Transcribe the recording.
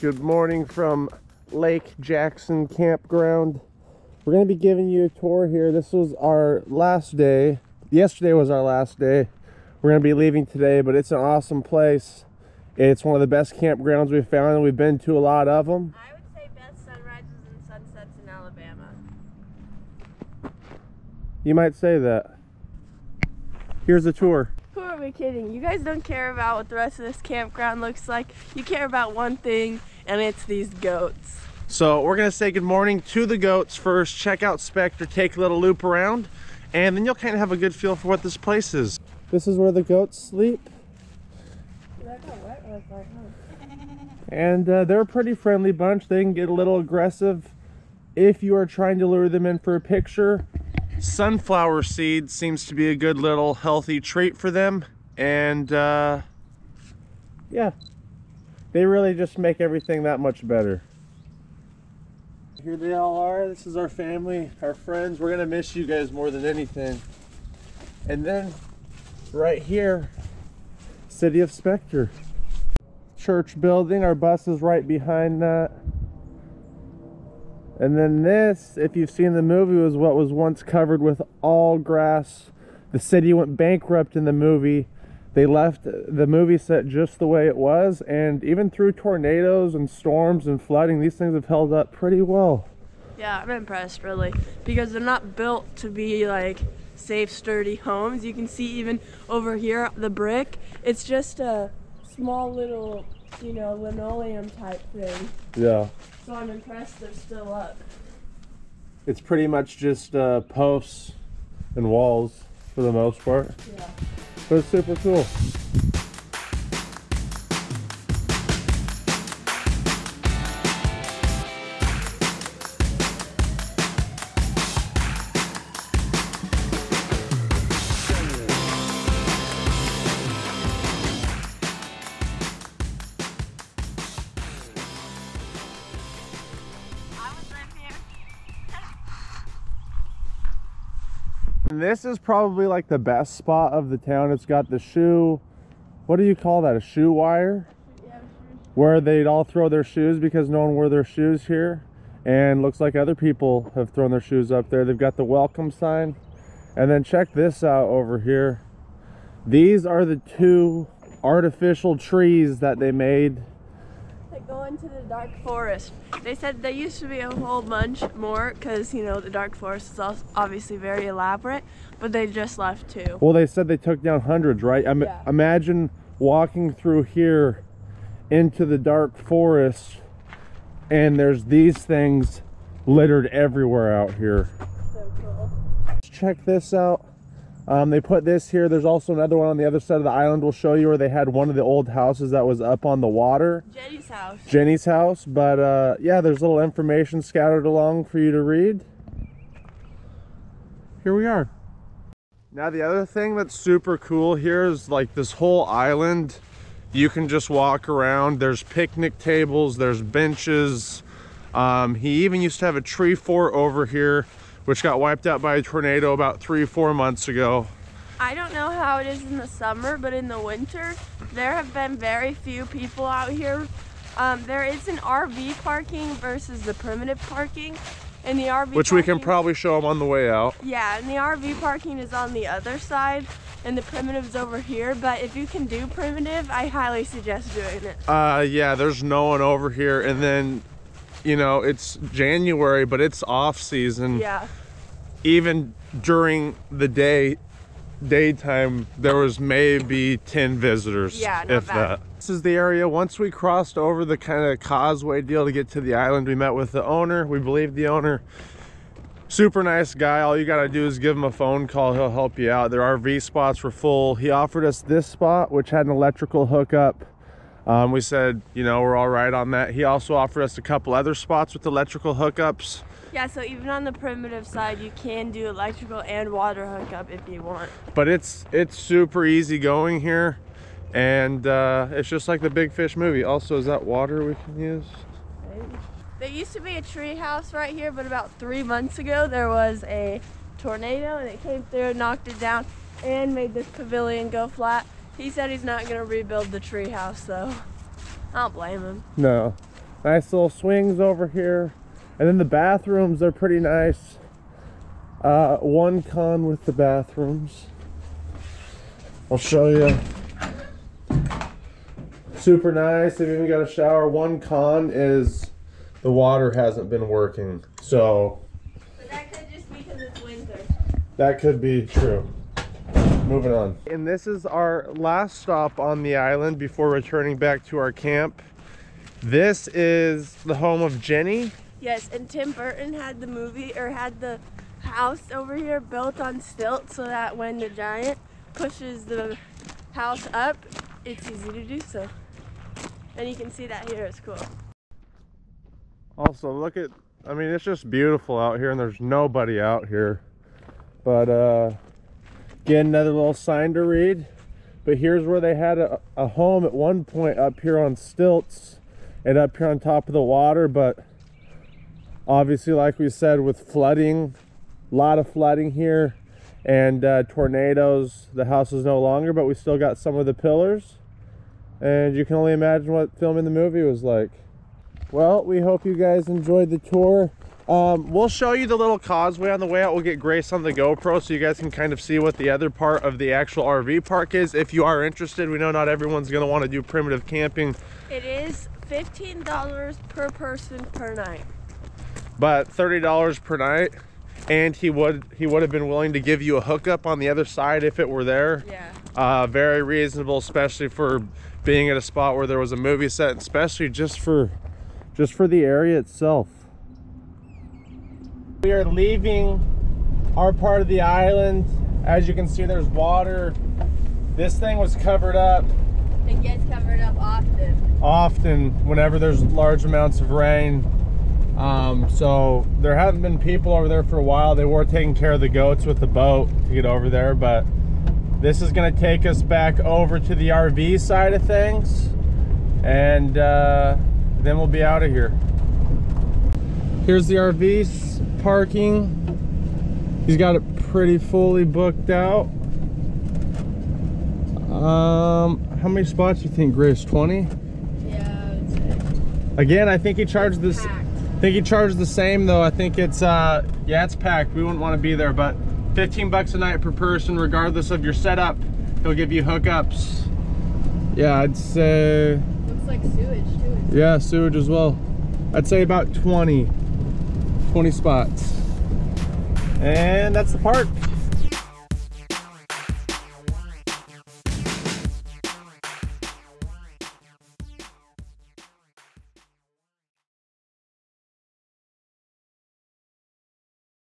Good morning from Lake Jackson Campground. We're going to be giving you a tour here. This was our last day. Yesterday was our last day. We're going to be leaving today, but it's an awesome place. It's one of the best campgrounds we've found, and we've been to a lot of them. I would say best sunrises and sunsets in Alabama. You might say that. Here's a tour. Who are we kidding? You guys don't care about what the rest of this campground looks like. You care about one thing, and it's these goats. So we're going to say good morning to the goats first, check out Spectre, take a little loop around, and then you'll kind of have a good feel for what this place is. This is where the goats sleep. And they're a pretty friendly bunch. They can get a little aggressive if you are trying to lure them in for a picture. Sunflower seed seems to be a good little healthy treat for them. And yeah, they really just make everything that much better. Here they all are. This is our family, our friends. We're gonna miss you guys more than anything. And then right here, City of Spectre. Church building, our bus is right behind that. And then this, if you've seen the movie, was what was once covered with all grass. The city went bankrupt in the movie. They left the movie set just the way it was, and even through tornadoes and storms and flooding, these things have held up pretty well. Yeah, I'm impressed, really, because they're not built to be like safe, sturdy homes. You can see even over here, the brick, it's just a small little, you know, linoleum type thing. Yeah. So I'm impressed they're still up. It's pretty much just posts and walls for the most part. Yeah. But it's super cool. And this is probably like the best spot of the town. It's got the shoe, what do you call that, a shoe wire? Yeah, where they'd all throw their shoes because no one wore their shoes here. And looks like other people have thrown their shoes up there. They've got the welcome sign. And then check this out over here. These are the two artificial trees that they made. They go into the dark forest. They said there used to be a whole bunch more because, you know, the dark forest is also obviously very elaborate, but they just left two. Well, they said they took down hundreds, right? Yeah. Imagine walking through here into the dark forest and there's these things littered everywhere out here. So cool. Check this out. They put this here. There's also another one on the other side of the island. We'll show you where they had one of the old houses that was up on the water. Jenny's house. Jenny's house. But yeah, there's little information scattered along for you to read. Here we are. Now the other thing that's super cool here is like this whole island. You can just walk around. There's picnic tables, there's benches. He even used to have a tree fort over here, which got wiped out by a tornado about 3-4 months ago. I don't know how it is in the summer, but in the winter, there have been very few people out here. There is an RV parking versus the primitive parking. And the RV which we can probably show them on the way out. Yeah, and the RV parking is on the other side, and the primitive's over here. But if you can do primitive, I highly suggest doing it. Yeah, there's no one over here, and then, you know, it's January, but it's off season. Yeah. Even during the daytime, there was maybe 10 visitors, yeah, if bad. that. This is the area. Once we crossed over the kind of causeway deal to get to the island, we met with the owner. We believe the owner. Super nice guy. All you gotta do is give him a phone call. He'll help you out. Their RV spots were full. He offered us this spot, which had an electrical hookup. We said, you know, we're all right on that. He also offered us a couple other spots with electrical hookups. Yeah, so even on the primitive side, you can do electrical and water hookup if you want. But it's super easy going here, and it's just like the Big Fish movie. Also, is that water we can use? There used to be a tree house right here, but about 3 months ago there was a tornado and it came through, knocked it down, and made this pavilion go flat. He said he's not going to rebuild the tree house, though. I don't blame him. No. Nice little swings over here. And then the bathrooms are pretty nice. One con with the bathrooms. I'll show you. Super nice. They've even got a shower. One con is the water hasn't been working. So but that could just be because it's winter. That could be true. Moving on. And this is our last stop on the island before returning back to our camp. This is the home of Jenny. Yes, and Tim Burton had the movie, or had the house over here built on stilts so that when the giant pushes the house up, it's easy to do so. And you can see that here, it's cool. Also, look at, I mean, it's just beautiful out here and there's nobody out here. But, again, another little sign to read. But here's where they had a home at one point up here on stilts and up here on top of the water. But obviously, like we said, with flooding, a lot of flooding here and tornadoes, the house is no longer, but we still got some of the pillars. And you can only imagine what filming the movie was like. Well, we hope you guys enjoyed the tour. We'll show you the little causeway on the way out. We'll get Grace on the GoPro so you guys can kind of see what the other part of the actual RV park is. If you are interested, we know not everyone's going to want to do primitive camping. It is $15 per person per night. But $30 per night. And he would have been willing to give you a hookup on the other side if it were there. Yeah. Very reasonable, especially for being at a spot where there was a movie set, especially just for the area itself. We are leaving our part of the island. As you can see, there's water. This thing was covered up. It gets covered up often. Often, whenever there's large amounts of rain. So there haven't been people over there for a while. They were taking care of the goats with the boat to get over there, but this is going to take us back over to the RV side of things, and then we'll be out of here. Here's the RV parking. He's got it pretty fully booked out. How many spots do you think, Grace? 20? Yeah, I would say. Again, I think he charged this. I think he charged the same though. I think it's yeah, it's packed. We wouldn't want to be there, but 15 bucks a night per person, regardless of your setup. He'll give you hookups. Yeah, I'd say. Looks like sewage too. Yeah, sewage as well. I'd say about 20 spots. And that's the park.